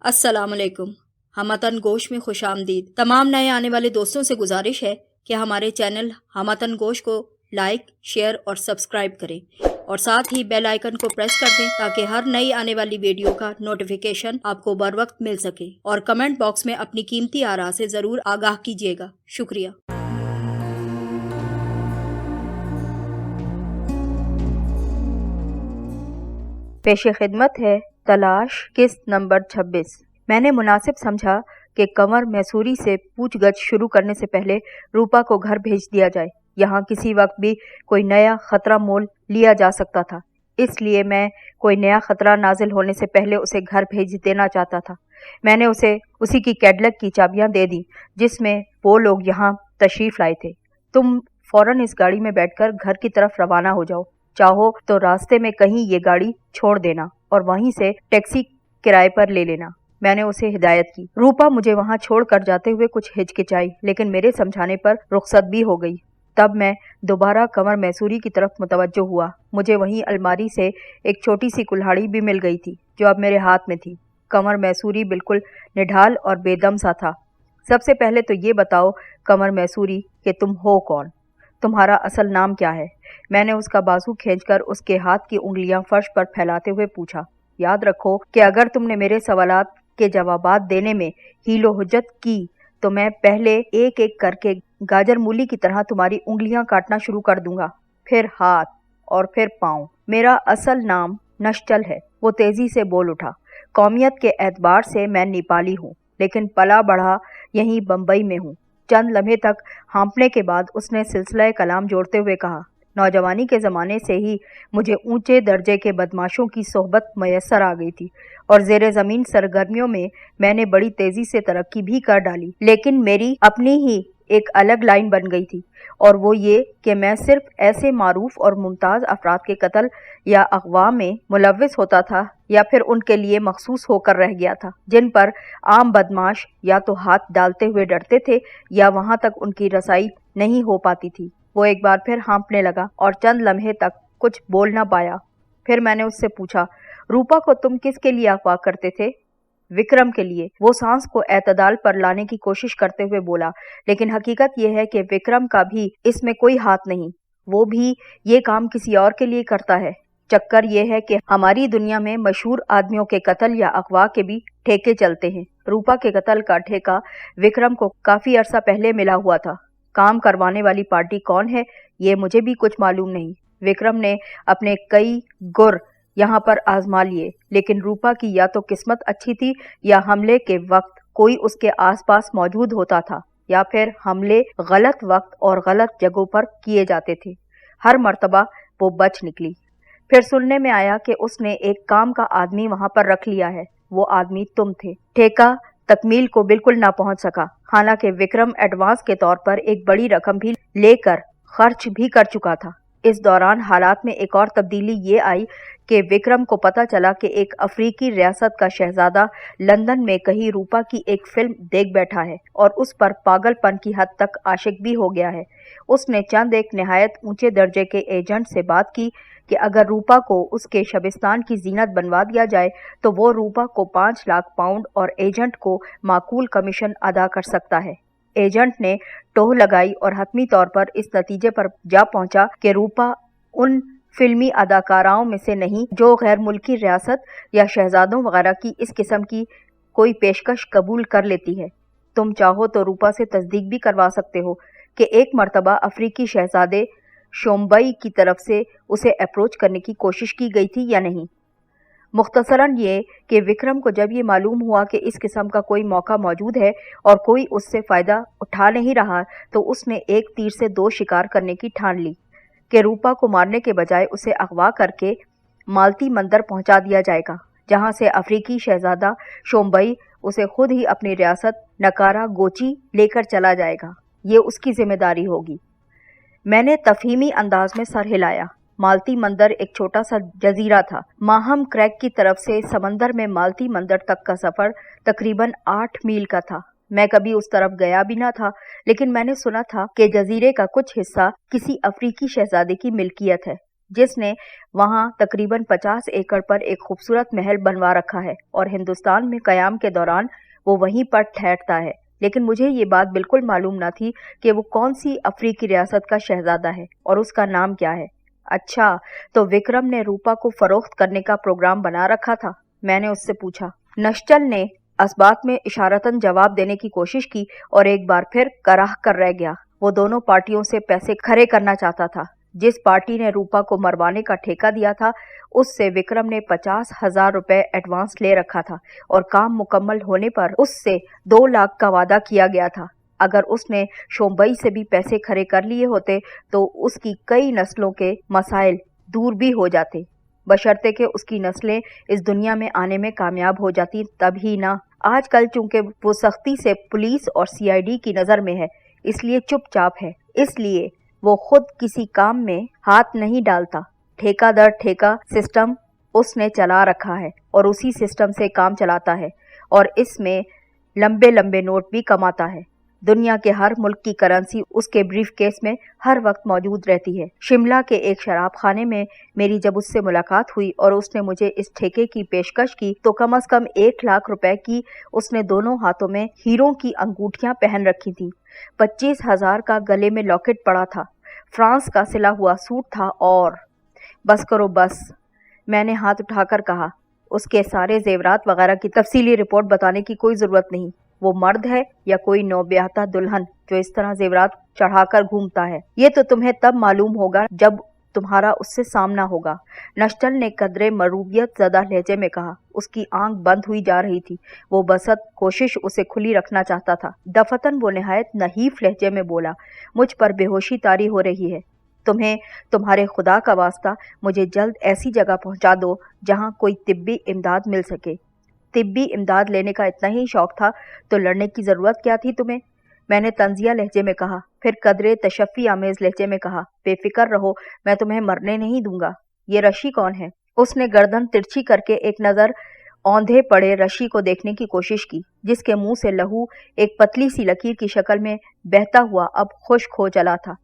अस्सलाम वालेकुम। हमतन गोश में खुश आमदीद। तमाम नए आने वाले दोस्तों से गुजारिश है कि हमारे चैनल हमतन गोश को लाइक, शेयर और सब्सक्राइब करें और साथ ही बेल आइकन को प्रेस कर दें ताकि हर नई आने वाली वीडियो का नोटिफिकेशन आपको बर वक्त मिल सके। और कमेंट बॉक्स में अपनी कीमती आरा से ज़रूर आगाह कीजिएगा। शुक्रिया। पेश खिदमत है तलाश किस्त नंबर 26। मैंने मुनासिब समझा कि कंवर मैसूरी से पूछगछ शुरू करने से पहले रूपा को घर भेज दिया जाए। यहाँ किसी वक्त भी कोई नया खतरा मोल लिया जा सकता था, इसलिए मैं कोई नया खतरा नाजिल होने से पहले उसे घर भेज देना चाहता था। मैंने उसे उसी की कैडलक की चाबियां दे दी जिसमें वो लोग यहाँ तशरीफ लाए थे। तुम फौरन इस गाड़ी में बैठकर घर की तरफ रवाना हो जाओ। चाहो तो रास्ते में कहीं ये गाड़ी छोड़ देना और वहीं से टैक्सी किराए पर ले लेना, मैंने उसे हिदायत की। रूपा मुझे वहां छोड़कर जाते हुए कुछ हिचकिचाई, लेकिन मेरे समझाने पर रुखसत भी हो गई। तब मैं दोबारा कंवर मैसूरी की तरफ मुतवज्जो हुआ। मुझे वहीं अलमारी से एक छोटी सी कुल्हाड़ी भी मिल गई थी जो अब मेरे हाथ में थी। कंवर मैसूरी बिल्कुल निढाल और बेदम सा था। सबसे पहले तो ये बताओ कंवर मैसूरी कि तुम हो कौन, तुम्हारा असल नाम क्या है? मैंने उसका बाजू खींचकर उसके हाथ की उंगलियां फर्श पर फैलाते हुए पूछा। याद रखो कि अगर तुमने मेरे सवालात के जवाबात देने में हीलो हुज्जत की तो मैं पहले एक एक करके गाजर मूली की तरह तुम्हारी उंगलियां काटना शुरू कर दूंगा, फिर हाथ और फिर पाँव। मेरा असल नाम नश्चल है, वो तेजी से बोल उठा। कौमियत के एतबार से मैं नेपाली हूँ, लेकिन पला बढ़ा यहीं बम्बई में हूँ। चंद लम्हे तक हाँपने के बाद उसने सिलसिला कलाम जोड़ते हुए कहा, नौजवानी के ज़माने से ही मुझे ऊंचे दर्जे के बदमाशों की सोहबत मैसर आ गई थी और ज़ेरे ज़मीन सरगर्मियों में मैंने बड़ी तेज़ी से तरक्की भी कर डाली, लेकिन मेरी अपनी ही एक अलग लाइन बन गई थी, और वो ये कि मैं सिर्फ ऐसे मारूफ और मुमताज़ अफराद के कत्ल या अगवा में मुलव्विस होता था या फिर उनके लिए मखसूस होकर रह गया था, जिन पर आम बदमाश या तो हाथ डालते हुए डरते थे या वहां तक उनकी रसाई नहीं हो पाती थी। वो एक बार फिर हाँपने लगा और चंद लम्हे तक कुछ बोल ना पाया। फिर मैंने उससे पूछा, रूपा को तुम किसके लिए अगवा करते थे? विक्रम के लिए। वो सांस को एतदाल पर लाने की कोशिश करते हुए बोला, लेकिन हकीकत यह है कि विक्रम का भी इसमें कोई हाथ नहीं, वो भी ये काम किसी और के लिए करता है। चक्कर ये है कि हमारी दुनिया में मशहूर आदमियों के कत्ल या अगवा के भी ठेके चलते हैं। रूपा के कत्ल का ठेका विक्रम को काफी अरसा पहले मिला हुआ था। काम करवाने वाली पार्टी कौन है ये मुझे भी कुछ मालूम नहीं। विक्रम ने अपने कई गुर यहाँ पर आजमा लिए, लेकिन रूपा की या तो किस्मत अच्छी थी या हमले के वक्त कोई उसके आसपास मौजूद होता था, या फिर हमले गलत वक्त और गलत जगहों पर किए जाते थे। हर मर्तबा वो बच निकली। फिर सुनने में आया कि उसने एक काम का आदमी वहां पर रख लिया है। वो आदमी तुम थे। ठेका तकमील को बिल्कुल ना पहुंच सका, हालांकि विक्रम एडवांस के तौर पर एक बड़ी रकम भी लेकर खर्च भी कर चुका था। इस दौरान हालात में एक और तब्दीली ये आई कि विक्रम को पता चला कि एक अफ्रीकी रियासत का शहजादा लंदन में कहीं रूपा की एक फिल्म देख बैठा है और उस पर पागलपन की हद तक आशिक भी हो गया है। उसने चंद एक निहायत ऊंचे दर्जे के एजेंट से बात की कि अगर रूपा को उसके शबिस्तान की जीनत बनवा दिया जाए तो वो रूपा को 5 लाख पाउंड और एजेंट को माकूल कमीशन अदा कर सकता है। एजेंट ने टोह लगाई और हतमी तौर पर इस नतीजे पर जा पहुंचा कि रूपा उन फिल्मी अदाकाराओं में से नहीं जो गैर मुल्की रियासत या शहजादों वगैरह की इस किस्म की कोई पेशकश कबूल कर लेती है। तुम चाहो तो रूपा से तस्दीक भी करवा सकते हो कि एक मर्तबा अफ्रीकी शहजादे शोम्बई की तरफ से उसे अप्रोच करने की कोशिश की गई थी या नहीं। मुख्तसरन ये कि विक्रम को जब ये मालूम हुआ कि इस किस्म का कोई मौका मौजूद है और कोई उससे फ़ायदा उठा नहीं रहा, तो उसने एक तीर से 2 शिकार करने की ठान ली कि रूपा को मारने के बजाय उसे अगवा करके मालती मंदिर पहुंचा दिया जाएगा, जहां से अफ्रीकी शहजादा शोम्बई उसे खुद ही अपनी रियासत नकारा गोची लेकर चला जाएगा। ये उसकी जिम्मेदारी होगी। मैंने तफहीमी अंदाज में सर हिलाया। मालती मंदिर एक छोटा सा जजीरा था। माहम क्रैक की तरफ से समंदर में मालती मंदिर तक का सफर तकरीबन 8 मील का था। मैं कभी उस तरफ गया भी ना था, लेकिन मैंने सुना था कि जजीरे का कुछ हिस्सा किसी अफ्रीकी शहजादे की मिल्कियत है। जिसने वहां तकरीबन 50 एकड़ पर एक खूबसूरत महल बनवा रखा है और हिंदुस्तान में कयाम के दौरान वो वहीं पर ठहरता है। लेकिन मुझे ये बात बिल्कुल मालूम न थी कि वो कौन सी अफ्रीकी रियासत का शहजादा है और उसका नाम क्या है। अच्छा, तो विक्रम ने रूपा को फरोख्त करने का प्रोग्राम बना रखा था? मैंने उससे पूछा। नश्चल ने असबात में इशारतन जवाब देने की कोशिश की और एक बार फिर कराह कर रह गया। वो दोनों पार्टियों से पैसे खरे करना चाहता था। जिस पार्टी ने रूपा को मरवाने का ठेका दिया था उससे विक्रम ने 50,000 रुपए एडवांस ले रखा था और काम मुकम्मल होने पर उससे 2 लाख का वादा किया गया था। अगर उसने शोम्बई से भी पैसे खरे कर लिए होते तो उसकी कई नस्लों के मसाइल दूर भी हो जाते, बशर्ते कि उसकी नस्लें इस दुनिया में आने में कामयाब हो जाती, तब ही ना। आजकल चूंकि वो सख्ती से पुलिस और सीआईडी की नज़र में है इसलिए चुपचाप है, इसलिए वो खुद किसी काम में हाथ नहीं डालता। ठेका दर ठेका सिस्टम उसने चला रखा है और उसी सिस्टम से काम चलाता है और इसमें लंबे लंबे नोट भी कमाता है। दुनिया के हर मुल्क की करेंसी उसके ब्रीफ केस में हर वक्त मौजूद रहती है। शिमला के एक शराब खाने में मेरी जब उससे मुलाकात हुई और उसने मुझे इस ठेके की पेशकश की तो कम से कम 1 लाख रुपए की उसने दोनों हाथों में हीरों की अंगूठियां पहन रखी थी। 25,000 का गले में लॉकेट पड़ा था, फ्रांस का सिला हुआ सूट था और बस करो बस, मैंने हाथ उठाकर कहा। उसके सारे जेवरात वगैरह की तफसीली रिपोर्ट बताने की कोई ज़रूरत नहीं। वो मर्द है या कोई नौब्याहता दुल्हन जो इस तरह जेवरात चढ़ाकर घूमता है, ये तो तुम्हें तब मालूम होगा जब तुम्हारा उससे सामना होगा। नश्चल ने कदरे मरूबियत ज़दा लहजे में कहा। उसकी आंख बंद हुई जा रही थी। वो बसत कोशिश उसे खुली रखना चाहता था। दफतन वो निहायत नहीफ लहजे में बोला, मुझ पर बेहोशी तारी हो रही है। तुम्हें तुम्हारे खुदा का वास्ता मुझे जल्द ऐसी जगह पहुंचा दो जहां कोई तिब्बी इमदाद मिल सके। तिब्बी इमदाद लेने का इतना ही शौक था तो लड़ने की ज़रूरत क्या थी तुम्हें? मैंने तंजिया लहजे में कहा। फिर कदरे तशफ़ी आमेज लहजे में कहा, बेफिक्र रहो, मैं तुम्हें मरने नहीं दूंगा। ये रशी कौन है? उसने गर्दन तिरछी करके एक नज़र औंधे पड़े रशी को देखने की कोशिश की, जिसके मुंह से लहू एक पतली सी लकीर की शक्ल में बहता हुआ अब खुश्क हो चला था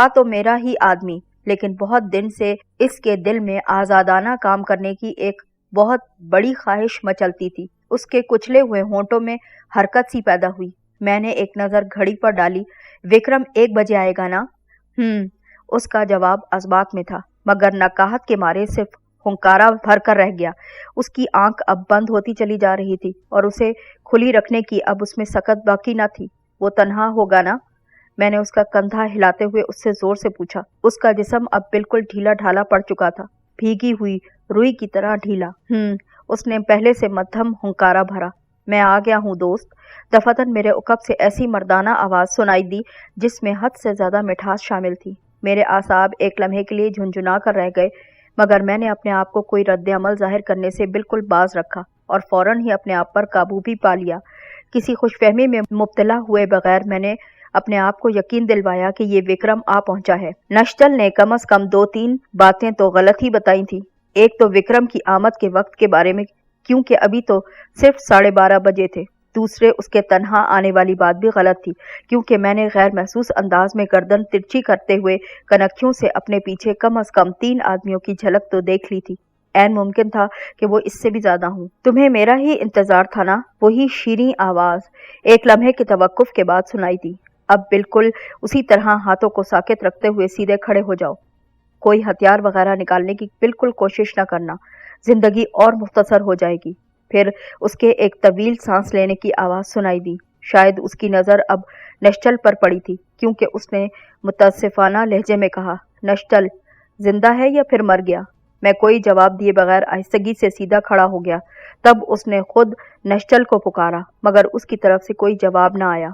तो मेरा ही आदमी, लेकिन बहुत दिन से इसके दिल में आज़ादाना काम करने की एक बहुत बड़ी ख्वाहिश मचलती थी। उसके कुचले हुए होंठों में हरकत सी पैदा हुई। मैंने एक नज़र घड़ी पर डाली। विक्रम 1 बजे आएगा ना? उसका जवाब असबात में था, मगर नकाहत के मारे सिर्फ हुंकारा भर कर रह गया। उसकी आंख अब बंद होती चली जा रही थी और उसे खुली रखने की अब उसमें सकत बाकी न थी। वो तन्हा होगा ना? मैंने उसका कंधा हिलाते हुए उससे जोर से पूछा। उसका जिस्म अब बिल्कुल ढीला ढाला पड़ चुका था, भीगी हुई रुई की तरह ढीला। उसने पहले से मध्यम हुंकारा भरा। मैं आ गया हूँ दोस्त। दफतन मेरे उकब से ऐसी मर्दाना आवाज़ सुनाई दी जिसमें हद से ज़्यादा मिठास शामिल थी। मेरे आसाब एक लम्हे के लिए झुंझुना कर रह गए, मगर मैंने अपने आप को कोई रद्द अमल जाहिर करने से बिल्कुल बाज रखा और फौरन ही अपने आप पर काबू भी पा लिया। किसी खुशफहमी में मुब्तला हुए बगैर मैंने अपने आप को यकीन दिलवाया कि ये विक्रम आ पहुंचा है। नश्चल ने कम से कम 2-3 बातें तो गलत ही बताई थी। एक तो विक्रम की आमद के वक्त के बारे में, क्योंकि अभी तो सिर्फ 12:30 बजे थे। दूसरे, उसके तन्हा आने वाली बात भी गलत थी, क्योंकि मैंने गैर महसूस अंदाज में गर्दन तिरछी करते हुए कनखियों से अपने पीछे कम से कम 3 आदमियों की झलक तो देख ली थी। ऐन मुमकिन था कि वो इससे भी ज्यादा हूँ। तुम्हें मेरा ही इंतजार था ना? वही शीरीं आवाज एक लम्हे के तवक्कुफ के बाद सुनाई दी। अब बिल्कुल उसी तरह हाथों को साकित रखते हुए सीधे खड़े हो जाओ। कोई हथियार वगैरह निकालने की बिल्कुल कोशिश न करना, जिंदगी और मुख्तसर हो जाएगी। फिर उसके एक तवील सांस लेने की आवाज़ सुनाई दी। शायद उसकी नज़र अब नश्चल पर पड़ी थी, क्योंकि उसने मुतअस्सिफाना लहजे में कहा, नश्चल जिंदा है या फिर मर गया? मैं कोई जवाब दिए बगैर आहिस्तगी से सीधा खड़ा हो गया। तब उसने खुद नश्चल को पुकारा, मगर उसकी तरफ से कोई जवाब न आया।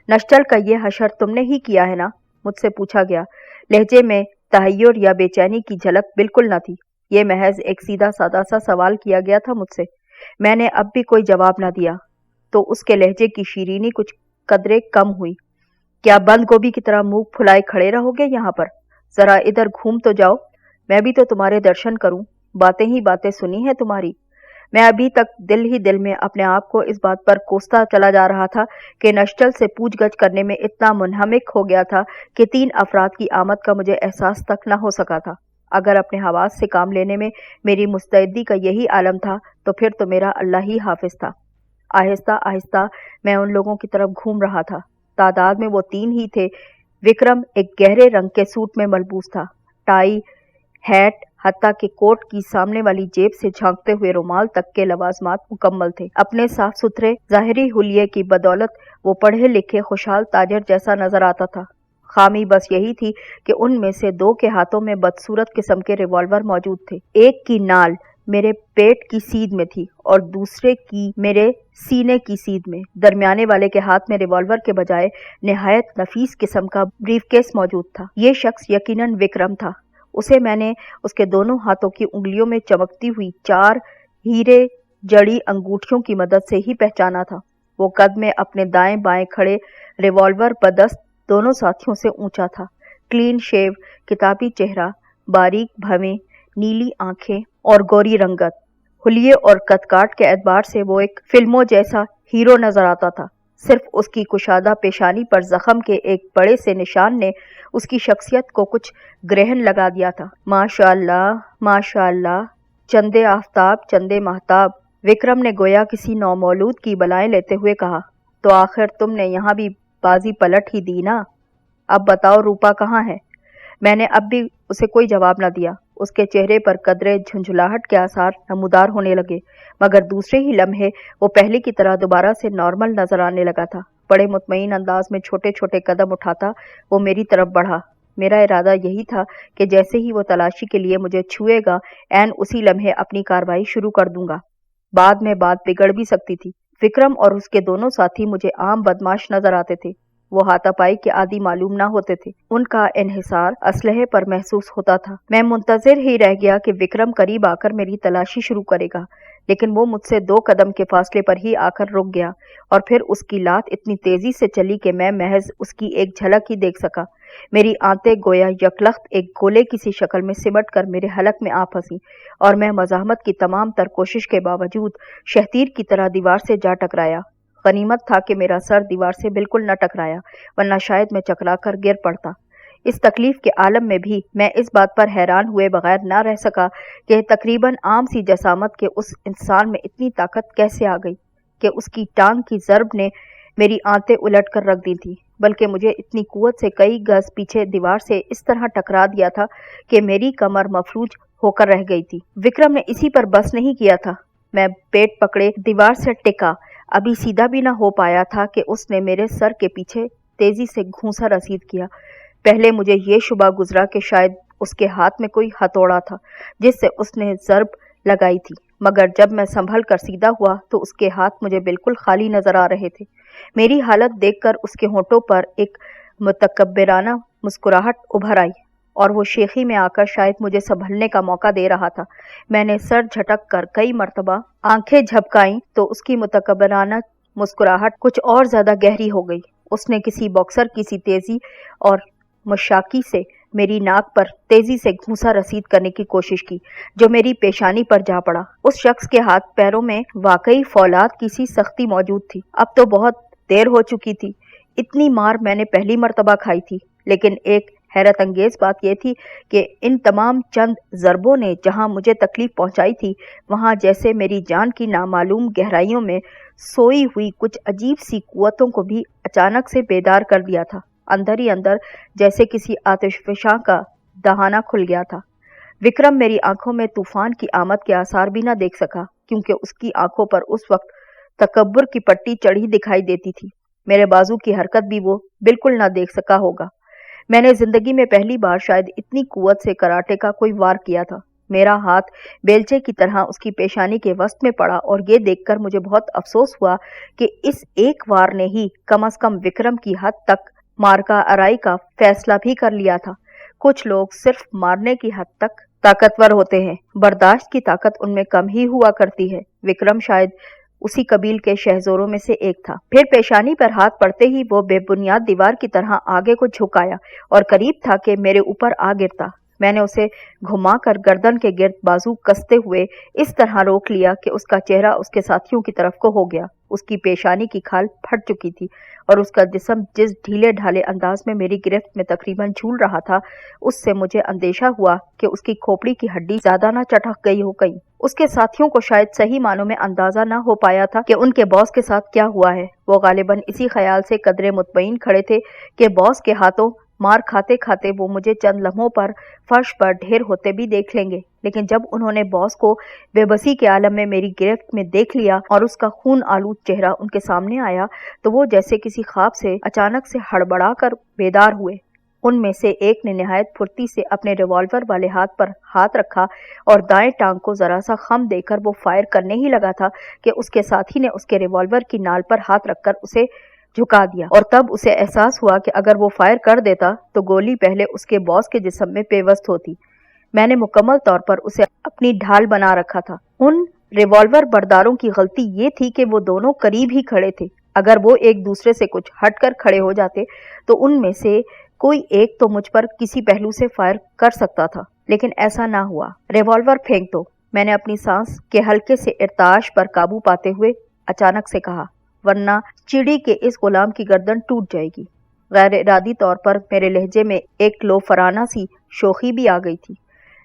नश्चल का ये हशर तुमने ही किया है ना? मुझसे पूछा गया। लहजे में तहय्युर या बेचैनी की झलक बिल्कुल न थी। ये महज एक सीधा सादा सा सवाल किया गया था मुझसे। मैंने अब भी कोई जवाब न दिया तो उसके लहजे की शीरीनी कुछ कदरे कम हुई। क्या बंद गोभी की तरह मुंह फुलाए खड़े रहोगे यहाँ पर? जरा इधर घूम तो जाओ, मैं भी तो तुम्हारे दर्शन करूं। बातें ही बातें सुनी है तुम्हारी। मैं अभी तक दिल ही दिल में अपने आप को इस बात पर कोसता चला जा रहा था कि नश्चल से पूछगछ करने में इतना मुनहमिक हो गया था कि 3 अफराद की आमद का मुझे एहसास तक न हो सका था। اگر اپنے حواس سے کام لینے میں میری مستعدی کا یہی عالم تھا تو پھر تو میرا اللہ ہی حافظ تھا۔ آہستہ آہستہ میں ان لوگوں کی طرف گھوم رہا تھا۔ تعداد میں وہ 3 ہی تھے۔ وکرم ایک گہرے رنگ کے سوٹ میں ملبوس تھا، ٹائی، ہیٹ، حتیٰ کہ کوٹ کی سامنے والی جیب سے جھانکتے ہوئے رومال تک کے لوازمات مکمل تھے۔ اپنے صاف ستھرے ظاہری حلیے کی بدولت وہ پڑھے لکھے خوشحال تاجر جیسا نظر آتا تھا۔ خامی بس یہی تھی کہ ان میں سے 2 کے ہاتھوں میں بدصورت قسم کے ریوالور موجود تھے۔ ایک کی نال میرے پیٹ کی سیدھ میں تھی اور دوسرے کی میرے سینے کی سیدھ میں۔ درمیانے والے کے ہاتھ میں ریوالور کے بجائے نہایت نفیس قسم کا بریف کیس موجود تھا۔ یہ شخص یقیناً وکرم تھا۔ اسے میں نے اس کے دونوں ہاتھوں کی انگلیوں میں چمکتی ہوئی 4 ہیرے جڑی انگوٹھیوں کی مدد سے ہی پہچانا تھا۔ وہ قد میں اپنے دائیں بائیں کھڑے ریوالور بدست دونوں ساتھیوں سے اونچا تھا۔ کلین شیو، کتابی چہرہ، باریک بھویں، نیلی آنکھیں اور گوری رنگت، حلیے اور قد کاٹ کے اعتبار سے وہ ایک فلموں جیسا ہیرو نظر آتا تھا۔ صرف اس کی کشادہ پیشانی پر زخم کے ایک بڑے سے نشان نے اس کی شخصیت کو کچھ گرہن لگا دیا تھا۔ ماشاء اللہ، چندے آفتاب، چندے مہتاب، وکرم نے گویا کسی نومولود کی بلائیں لیتے ہوئے کہا۔ تو آخر تم نے یہاں بھی بازی پلٹ ہی دی نا؟ اب بتاؤ روپا کہاں ہے؟ میں نے اب بھی اسے کوئی جواب نہ دیا۔ اس کے چہرے پر قدرے جھنجھلاہٹ کے آثار نمودار ہونے لگے، مگر دوسرے ہی لمحے وہ پہلے کی طرح دوبارہ سے نارمل نظر آنے لگا تھا۔ بڑے مطمئن انداز میں چھوٹے چھوٹے قدم اٹھاتا وہ میری طرف بڑھا۔ میرا ارادہ یہی تھا کہ جیسے ہی وہ تلاشی کے لیے مجھے چھوئے گا، عین اسی لمحے اپنی کارروائی شروع کر دوں گا۔ بعد میں بات بگڑ بھی سکتی تھی۔ وکرم اور اس کے دونوں ساتھی مجھے عام بدماش نظر آتے تھے۔ وہ ہاتھا پائی کے عادی معلوم نہ ہوتے تھے۔ ان کا انحصار اسلحے پر محسوس ہوتا تھا۔ میں منتظر ہی رہ گیا کہ وکرم قریب آ کر میری تلاشی شروع کرے گا، لیکن وہ مجھ سے 2 قدم کے فاصلے پر ہی آ کر رک گیا، اور پھر اس کی لات اتنی تیزی سے چلی کہ میں محض اس کی ایک جھلک ہی دیکھ سکا۔ میری آنتیں گویا یکلخت ایک گولے کی سی شکل میں سمٹ کر میرے حلق میں آ پھنسی، اور میں مزاحمت کی تمام تر کوشش کے باوجود شہتیر کی طرح دیوار سے جا ٹکرایا۔ غنیمت تھا کہ میرا سر دیوار سے بالکل نہ ٹکرایا، ورنہ شاید میں چکرا کر گر پڑتا۔ اس تکلیف کے عالم میں بھی میں اس بات پر حیران ہوئے بغیر نہ رہ سکا کہ تقریباً عام سی جسامت کے اس انسان میں اتنی طاقت کیسے آ گئی کہ اس کی ٹانگ کی ضرب نے میری آنتیں الٹ کر رکھ دی تھی، بلکہ مجھے اتنی قوت سے کئی گز پیچھے دیوار سے اس طرح ٹکرا دیا تھا کہ میری کمر مفلوج ہو کر رہ گئی تھی۔ وکرم نے اسی پر بس نہیں کیا تھا۔ میں پیٹ پکڑے دیوار سے ٹکا، ابھی سیدھا بھی نہ ہو پایا تھا کہ اس نے میرے سر کے پیچھے تیزی سے گھونسا رسید کیا۔ پہلے مجھے یہ شبہ گزرا کہ شاید اس کے ہاتھ میں کوئی ہتھوڑا تھا جس سے اس نے ضرب لگائی تھی، مگر جب میں سنبھل کر سیدھا ہوا تو اس کے ہاتھ مجھے بالکل خالی نظر آ رہے تھے۔ میری حالت دیکھ کر اس کے ہونٹوں پر ایک متکبرانہ مسکراہٹ ابھر آئی، اور وہ شیخی میں آ کر شاید مجھے سنبھلنے کا موقع دے رہا تھا۔ میں نے سر جھٹک کر کئی مرتبہ آنکھیں جھپکائیں تو اس کی متکبرانہ مسکراہٹ کچھ اور زیادہ گہری ہو گئی۔ اس نے کسی باکسر کی سی تیزی اور مشاکی سے میری ناک پر تیزی سے گھونسا رسید کرنے کی کوشش کی، جو میری پیشانی پر جا پڑا۔ اس شخص کے ہاتھ پیروں میں واقعی فولاد کی سی سختی موجود تھی۔ اب تو بہت دیر ہو چکی تھی۔ اتنی مار میں نے پہلی مرتبہ کھائی تھی، لیکن ایک حیرت انگیز بات یہ تھی کہ ان تمام چند ضربوں نے جہاں مجھے تکلیف پہنچائی تھی، وہاں جیسے میری جان کی نامعلوم گہرائیوں میں سوئی ہوئی کچھ عجیب سی قوتوں کو بھی اچانک سے بیدار کر دیا تھا۔ اندر ہی اندر جیسے کسی آتش فشاں کا دہانہ کھل گیا تھا۔ وکرم میری آنکھوں میں طوفان کی آمد کے آثار بھی نہ دیکھ سکا، کیونکہ اس کی آنکھوں پر اس وقت تکبر کی پٹی چڑھی دکھائی دیتی تھی۔ میرے بازو کی حرکت بھی وہ بالکل نہ دیکھ سکا ہوگا۔ میں نے زندگی میں پہلی بار شاید اتنی قوت سے کراٹے کا کوئی وار کیا تھا۔ میرا ہاتھ بیلچے کی طرح اس کی پیشانی کے وسط میں پڑا، اور یہ دیکھ کر مجھے بہت افسوس ہوا کہ اس ایک وار نے ہی کم از کم وکرم کی حد تک مارکا ارائی کا فیصلہ بھی کر لیا تھا۔ کچھ لوگ صرف مارنے کی حد تک طاقتور ہوتے ہیں، برداشت کی طاقت ان میں کم ہی ہوا کرتی ہے۔ وکرم شاید اسی قبیل کے شہزوروں میں سے ایک تھا۔ پھر پیشانی پر ہاتھ پڑتے ہی وہ بے بنیاد دیوار کی طرح آگے کو جھکایا اور قریب تھا کہ میرے اوپر آ گرتا۔ मैंने उसे घुमाकर गर्दन के गिर्द बाजू कसते हुए इस तरह रोक लिया कि उसका चेहरा उसके साथियों की तरफ को हो गया। उसकी पेशानी की खाल फट चुकी थी और उसका जिस्म जिस ढीले ढाले अंदाज में मेरी गिरफ्त में तकरीबन झूल रहा था, उससे मुझे अंदेशा हुआ कि उसकी खोपड़ी की हड्डी ज्यादा न चटक गई हो कहीं। उसके साथियों को शायद सही मानों में अंदाजा न हो पाया था कि उनके बॉस के साथ क्या हुआ है। वो गालिबन इसी ख्याल से कदरे मुतमईन खड़े थे कि बॉस के हाथों मार खाते खाते वो मुझे चंद लम्हों पर फर्श पर ढेर होते भी देख लेंगे। लेकिन जब उन्होंने बॉस को बेबसी के आलम में मेरी गिरफ्त में देख लिया और उसका खून आलूद चेहरा उनके सामने आया, तो वो जैसे किसी ख्वाब से अचानक से हड़बड़ा कर बेदार हुए। उनमें से एक ने निहायत फुर्ती से अपने रिवॉल्वर वाले हाथ पर हाथ रखा और दाएं टांग को जरा सा खम देकर वो फायर करने ही लगा था कि उसके साथी ने उसके रिवॉल्वर की नाल पर हाथ रखकर उसे झुका दिया और तब उसे एहसास हुआ कि अगर वो फायर कर देता तो गोली पहले उसके बॉस के जिस्म में पेवस्त होती। मैंने मुकम्मल तौर पर उसे अपनी ढाल बना रखा था। उन रिवॉल्वर बरदारों की गलती ये थी कि वो दोनों करीब ही खड़े थे। अगर वो एक दूसरे से कुछ हटकर खड़े हो जाते तो उनमें से कोई एक तो मुझ पर किसी पहलू से फायर कर सकता था, लेकिन ऐसा ना हुआ। रिवॉल्वर फेंक दो, मैंने अपनी सांस के हल्के से इर्ताश पर काबू पाते हुए अचानक से कहा, वरना चिड़ी के इस गुलाम की गर्दन टूट जाएगी। गैर इरादी तौर पर मेरे लहजे में एक लोफराना सी शोखी भी आ गई थी।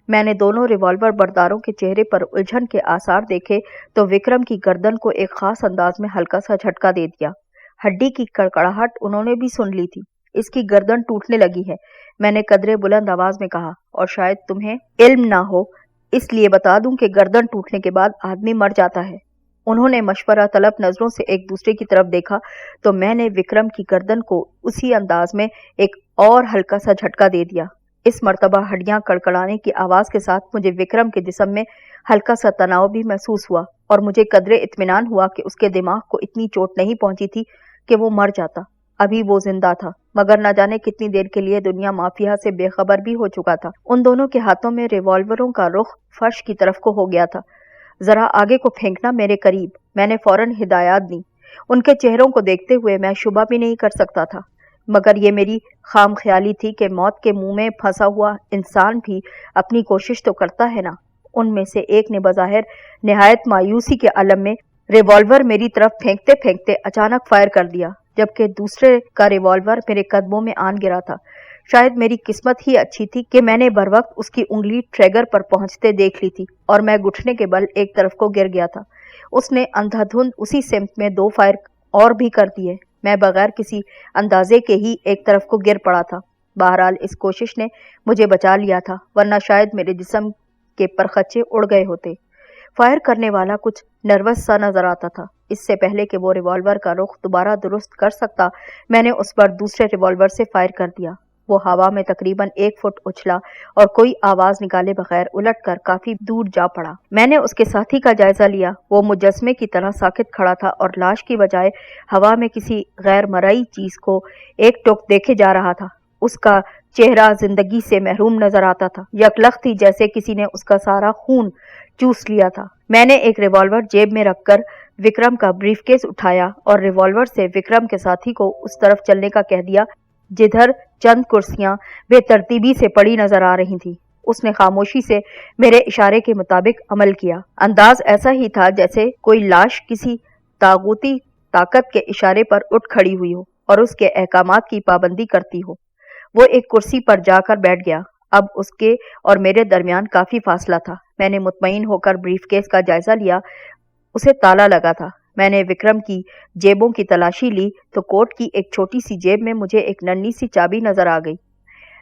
मैंने दोनों रिवॉल्वर बरदारों के चेहरे पर उलझन के आसार देखे तो विक्रम की गर्दन को एक खास अंदाज में हल्का सा झटका दे दिया। हड्डी की कड़कड़ाहट उन्होंने भी सुन ली थी। इसकी गर्दन टूटने लगी है, मैंने कदरे बुलंद आवाज में कहा, और शायद तुम्हें इल्म ना हो इसलिए बता दूं कि गर्दन टूटने के बाद आदमी मर जाता है। उन्होंने मशवरा तलब नजरों से एक दूसरे की तरफ देखा तो मैंने विक्रम की गर्दन को उसी अंदाज में एक और हल्का सा झटका दे दिया। इस मर्तबा हड्डियां कड़कड़ाने की आवाज के साथ मुझे विक्रम के जिस्म में हल्का सा तनाव भी महसूस हुआ और मुझे कदरे इत्मीनान हुआ कि उसके दिमाग को इतनी चोट नहीं पहुंची थी कि वो मर जाता। अभी वो जिंदा था, मगर न जाने कितनी देर के लिए दुनिया माफिया से बेखबर भी हो चुका था। उन दोनों के हाथों में रिवॉल्वरों का रुख फर्श की तरफ को हो गया था। जरा आगे को फेंकना मेरे करीब, मैंने फौरन हिदायत दी। उनके चेहरों को देखते हुए मैं शुबा भी नहीं कर सकता था, मगर ये मेरी खाम ख्याली थी कि मौत के मुंह में फंसा हुआ इंसान भी अपनी कोशिश तो करता है ना। उनमें से एक ने बज़ाहिर निहायत मायूसी के आलम में रिवॉल्वर मेरी तरफ फेंकते फेंकते अचानक फायर कर दिया, जबकि दूसरे का रिवॉल्वर मेरे कदमों में आन गिरा था। शायद मेरी किस्मत ही अच्छी थी कि मैंने बर वक्त उसकी उंगली ट्रैगर पर पहुंचते देख ली थी और मैं घुटने के बल एक तरफ को गिर गया था। उसने अंधाधुंध उसी सिमत में 2 फायर और भी कर दिए। मैं बगैर किसी अंदाजे के ही एक तरफ को गिर पड़ा था। बहरहाल इस कोशिश ने मुझे बचा लिया था, वरना शायद मेरे जिस्म के परखच्चे उड़ गए होते। फायर करने वाला कुछ नर्वस सा नजर आता था। इससे पहले कि वो रिवॉल्वर का रुख दोबारा दुरुस्त कर सकता, मैंने उस पर दूसरे रिवॉल्वर से फायर कर दिया। वो हवा में तकरीबन 1 फुट उछला और कोई आवाज निकाले बगैर उलटकर काफी दूर जा पड़ा। मैंने उसके साथी का जायजा लिया। वो मुजस्मे की तरह साकित खड़ा था और लाश की बजाय हवा में किसी गैर मरई चीज को एक टोक देखे जा रहा था। उसका चेहरा जिंदगी से महरूम नजर आता था, यकलख्त ही जैसे किसी ने उसका सारा खून चूस लिया था। मैंने एक रिवॉल्वर जेब में रखकर विक्रम का ब्रीफकेस उठाया और रिवॉल्वर से विक्रम के साथी को उस तरफ चलने का कह दिया जिधर चंद कुर्सियां बेतरतीबी से पड़ी नजर आ रही थी। उसने खामोशी से मेरे इशारे के मुताबिक अमल किया। अंदाज ऐसा ही था जैसे कोई लाश किसी तागूती ताकत के इशारे पर उठ खड़ी हुई हो और उसके अहकामात की पाबंदी करती हो। वो एक कुर्सी पर जाकर बैठ गया। अब उसके और मेरे दरमियान काफी फासला था। मैंने मुतमईन होकर ब्रीफकेस का जायजा लिया। उसे ताला लगा था। मैंने विक्रम की जेबों की तलाशी ली तो कोट की एक छोटी सी जेब में मुझे एक नन्ही सी चाबी नजर आ गई।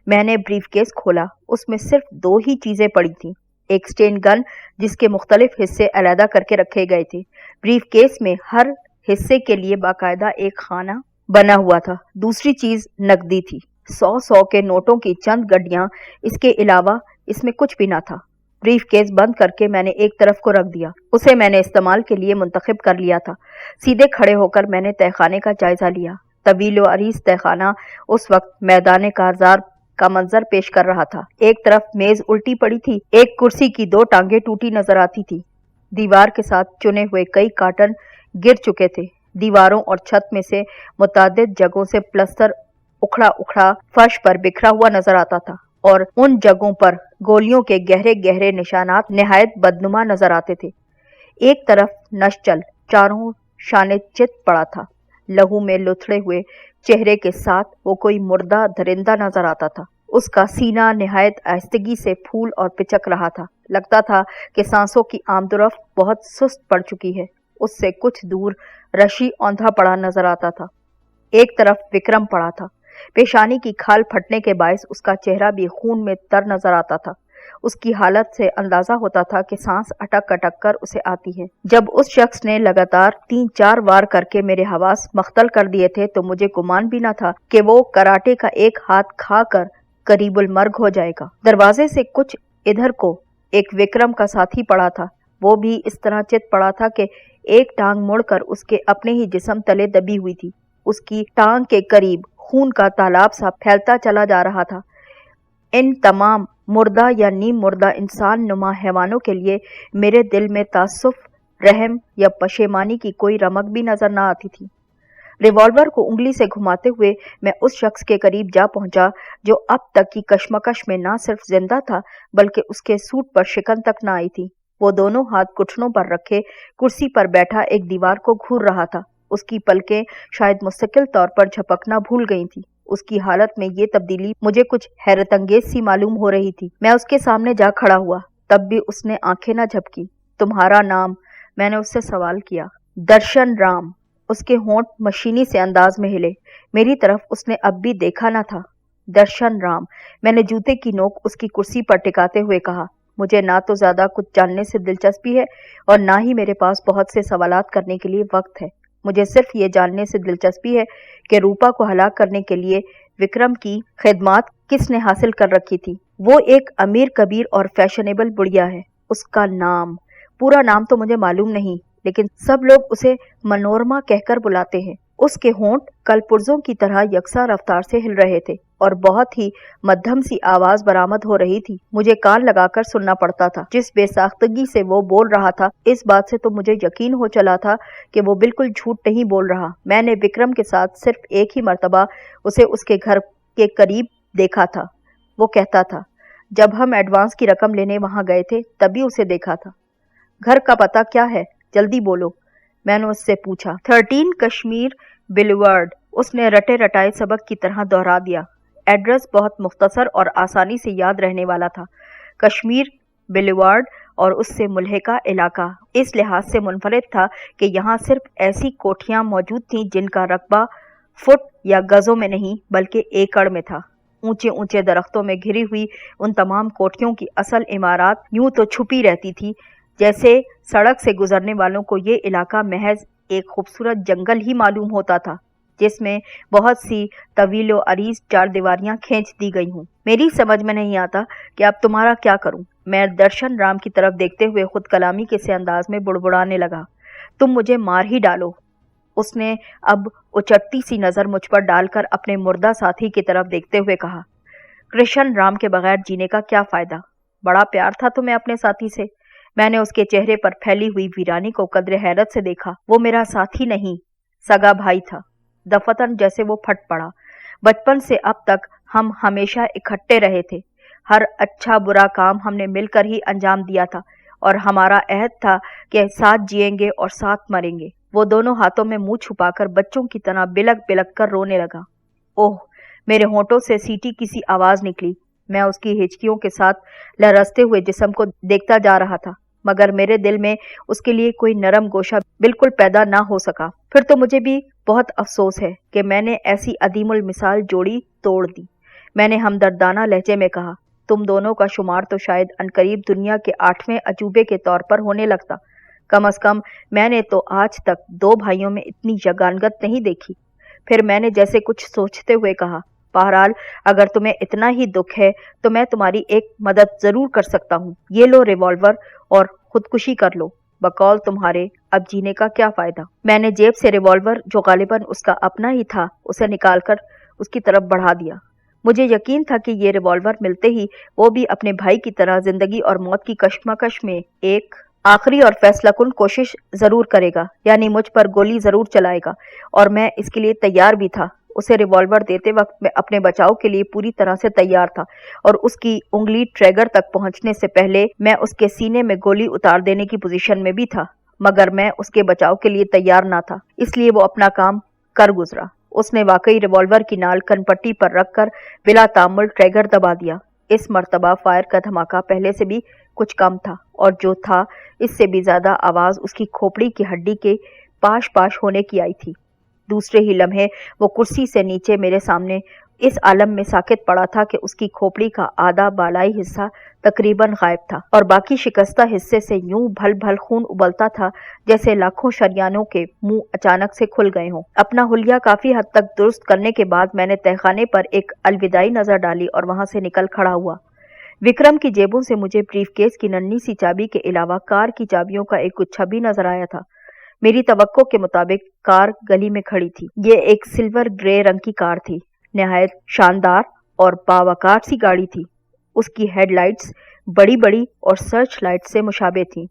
मैंने ब्रीफकेस खोला। उसमें सिर्फ 2 ही चीजें पड़ी थीं। एक स्टेन गन जिसके मुख्तलिफ हिस्से अलहदा करके रखे गए थे। ब्रीफकेस में हर हिस्से के लिए बाकायदा एक खाना बना हुआ था। दूसरी चीज नकदी थी, 100 के नोटों की चंद गड्डियां। इसके अलावा इसमें कुछ भी ना था। ब्रीफकेस बंद करके मैंने एक तरफ को रख दिया। उसे मैंने इस्तेमाल के लिए मुंतखब कर लिया था। सीधे खड़े होकर मैंने तहखाने का जायजा लिया। तवील व अरीज तहखाना उस वक्त मैदान कारजार का मंजर पेश कर रहा था। एक तरफ मेज उल्टी पड़ी थी, एक कुर्सी की 2 टांगे टूटी नजर आती थी। दीवार के साथ चुने हुए कई कार्टन गिर चुके थे। दीवारों और छत में से मुतादिद जगहों से प्लस्तर उखड़ा उखड़ा फर्श पर बिखरा हुआ नजर आता था और उन जगहों पर गोलियों के गहरे गहरे निशानात निहायत बदनुमा नजर आते थे। एक तरफ नश्चल चारों शाने चित पड़ा था, लहू में लुथड़े हुए चेहरे के साथ वो कोई मुर्दा दरिंदा नजर आता था। उसका सीना निहायत आहिस्तगी से फूल और पिचक रहा था। लगता था कि सांसों की आमदोरफ्त बहुत सुस्त पड़ चुकी है। उससे कुछ दूर रशी औंधा पड़ा नजर आता था। एक तरफ विक्रम पड़ा था। पेशानी की खाल फटने के बायस उसका चेहरा भी खून में तर नजर आता था। उसकी हालत से अंदाजा होता था कि सांस अटक अटक कर उसे आती है। जब उस शख्स ने लगातार 3-4 वार करके मेरे हवास मख्तल कर दिए थे तो मुझे गुमान भी न था कि वो कराटे का एक हाथ खाकर करीबुल मर्ग हो जाएगा। दरवाजे से कुछ इधर को एक विक्रम का साथी पड़ा था। वो भी इस तरह चित पड़ा था कि एक टांग मुड़कर उसके अपने ही जिस्म तले दबी हुई थी। उसकी टांग के करीब खून का तालाब सा फैलता चला जा रहा था। इन तमाम मुर्दा या नीम मुर्दा इंसान नुमा हैवानों के लिए मेरे दिल में तासुफ, रहम या पशेमानी की कोई रमक भी नजर न आती थी। रिवॉल्वर को उंगली से घुमाते हुए मैं उस शख्स के करीब जा पहुंचा जो अब तक की कशमकश में न सिर्फ जिंदा था बल्कि उसके सूट पर शिकन तक न आई थी। वो दोनों हाथ घुटनों पर रखे कुर्सी पर बैठा एक दीवार को घूर रहा था। उसकी पलकें शायद मुस्तकिल तौर पर झपकना भूल गई थी। उसकी हालत में ये तब्दीली मुझे कुछ हैरतअंगेज सी मालूम हो रही थी। मैं उसके सामने जा खड़ा हुआ, तब भी उसने आंखें न झपकी। तुम्हारा नाम? मैंने उससे सवाल किया। दर्शन राम। उसके होंठ मशीनी से अंदाज में हिले। मेरी तरफ उसने अब भी देखा न था। दर्शन राम, मैंने जूते की नोक उसकी कुर्सी पर टिकाते हुए कहा। मुझे ना तो ज्यादा कुछ जानने से दिलचस्पी है और ना ही मेरे पास बहुत से सवालात करने के लिए वक्त है। मुझे सिर्फ ये जानने से दिलचस्पी है कि रूपा को हलाक करने के लिए विक्रम की खिदमत किसने हासिल कर रखी थी। वो एक अमीर कबीर और फैशनेबल बुढ़िया है। उसका नाम, पूरा नाम तो मुझे मालूम नहीं, लेकिन सब लोग उसे मनोरमा कहकर बुलाते हैं। उसके होंठ कल पुर्जों की तरह यकसा रफ्तार से हिल रहे थे और बहुत ही मध्यम सी आवाज बरामद हो रही थी। मुझे कान लगाकर सुनना पड़ता था। जिस बेसाख्तगी से वो बोल रहा था, इस बात से तो मुझे यकीन हो चला था कि वो बिल्कुल झूठ नहीं बोल रहा। मैंने विक्रम के साथ सिर्फ एक ही मर्तबा उसे उसके घर के करीब देखा था। वो कहता था, जब हम एडवांस की रकम लेने वहां गए थे तभी उसे देखा था। घर का पता क्या है? जल्दी बोलो, मैंने उससे पूछा। 13 कश्मीर बिलवर्ड। उसने रटे रटाए सबक की तरह दोहरा दिया। एड्रेस बहुत मुख्तसर और आसानी से याद रहने वाला था। कश्मीर बिलवर्ड और उससे मुल्हिका इलाका इस लिहाज से मुनफरिद था कि यहाँ सिर्फ ऐसी कोठियां मौजूद थीं जिनका रकबा फुट या गजों में नहीं बल्कि एकड़ में था। ऊंचे ऊंचे दरख्तों में घिरी हुई उन तमाम कोठियों की असल इमारत यूं तो छुपी रहती थी जैसे सड़क से गुजरने वालों को ये इलाका महज एक खूबसूरत जंगल ही मालूम होता था जिसमें बहुत सी तवीलो अरीज चार दीवारियां खींच दी गई हूँ। मेरी समझ में नहीं आता कि अब तुम्हारा क्या करूं। मैं दर्शन राम की तरफ देखते हुए खुद कलामी के से अंदाज में बुड़बुड़ाने लगा। तुम मुझे मार ही डालो। उसने अब उचटती सी नजर मुझ पर डालकर अपने मुर्दा साथी की तरफ देखते हुए कहा, कृष्ण राम के बगैर जीने का क्या फायदा? बड़ा प्यार था तुम्हें अपने साथी से। मैंने उसके चेहरे पर फैली हुई वीरानी को कदरे हैरत से देखा। वो मेरा साथी नहीं, सगा भाई था। दफतन जैसे वो फट पड़ा। बचपन से अब तक हम हमेशा इकट्ठे रहे थे। हर अच्छा बुरा काम हमने मिलकर ही अंजाम दिया था और हमारा अहद था कि साथ जिएंगे और साथ मरेंगे। वो दोनों हाथों में मुंह छुपाकर बच्चों की तरह बिलक बिलक कर रोने लगा। ओह, मेरे होंठों से सीटी की सी आवाज निकली। मैं उसकी हिचकियों के साथ लहराते हुए जिस्म को देखता जा रहा था, मगर मेरे दिल में उसके लिए कोई नरम गोशा बिल्कुल पैदा ना हो सका। फिर तो मुझे भी बहुत अफसोस है कि मैंने ऐसी अदीमुल मिसाल जोड़ी तोड़ दी। मैंने हमदर्दाना लहजे में कहा, तुम दोनों का शुमार तो शायद अनकरीब दुनिया के 8वें अजूबे के तौर पर होने लगता। कम अज कम मैंने तो आज तक 2 भाइयों में इतनी यगानगत नहीं देखी। फिर मैंने जैसे कुछ सोचते हुए कहा, बहरहाल अगर तुम्हें इतना ही दुख है तो मैं तुम्हारी एक मदद जरूर कर सकता हूँ। ये लो रिवॉल्वर और खुदकुशी कर लो। बकौल तुम्हारे अब जीने का क्या फायदा? मैंने जेब से रिवॉल्वर, जो गालिबन उसका अपना ही था, उसे निकालकर उसकी तरफ बढ़ा दिया। मुझे यकीन था कि ये रिवॉल्वर मिलते ही वो भी अपने भाई की तरह जिंदगी और मौत की कशमकश में एक आखिरी और फैसलाकुन कोशिश जरूर करेगा, यानी मुझ पर गोली जरूर चलाएगा, और मैं इसके लिए तैयार भी था। اسے ریوالور دیتے وقت میں اپنے بچاؤ کے لیے پوری طرح سے تیار تھا اور اس کی انگلی ٹریگر تک پہنچنے سے پہلے میں اس کے سینے میں گولی اتار دینے کی پوزیشن میں بھی تھا، مگر میں اس کے بچاؤ کے لیے تیار نہ تھا، اس لیے وہ اپنا کام کر گزرا۔ اس نے واقعی ریوالور کی نال کن پٹی پر رکھ کر بلا تعمل ٹریگر دبا دیا۔ اس مرتبہ فائر کا دھماکہ پہلے سے بھی کچھ کم تھا، اور جو تھا اس سے بھی زیادہ آواز اس کی کھوپڑی کی ہڈی کے پاش پاش ہونے کی آئی تھی۔ دوسرے ہی لمحے وہ کرسی سے نیچے میرے سامنے اس عالم میں ساکت پڑا تھا کہ اس کی کھوپڑی کا آدھا بالائی حصہ تقریباً غائب تھا اور باقی شکستہ حصے سے یوں بھل بھل خون ابلتا تھا جیسے لاکھوں شریانوں کے منہ اچانک سے کھل گئے ہوں۔ اپنا حلیہ کافی حد تک درست کرنے کے بعد میں نے تہخانے پر ایک الوداعی نظر ڈالی اور وہاں سے نکل کھڑا ہوا۔ وکرم کی جیبوں سے مجھے بریف کیس کی ننھی سی چابی کے علاوہ کار کی چابیوں کا ایک گچھا بھی نظر آیا تھا۔ میری توقع کے مطابق کار گلی میں کھڑی تھی۔ یہ ایک سلور گرے رنگ کی کار تھی، نہایت شاندار اور باوقار سی گاڑی تھی۔ اس کی ہیڈ لائٹس بڑی بڑی اور سرچ لائٹ سے مشابہ تھیں۔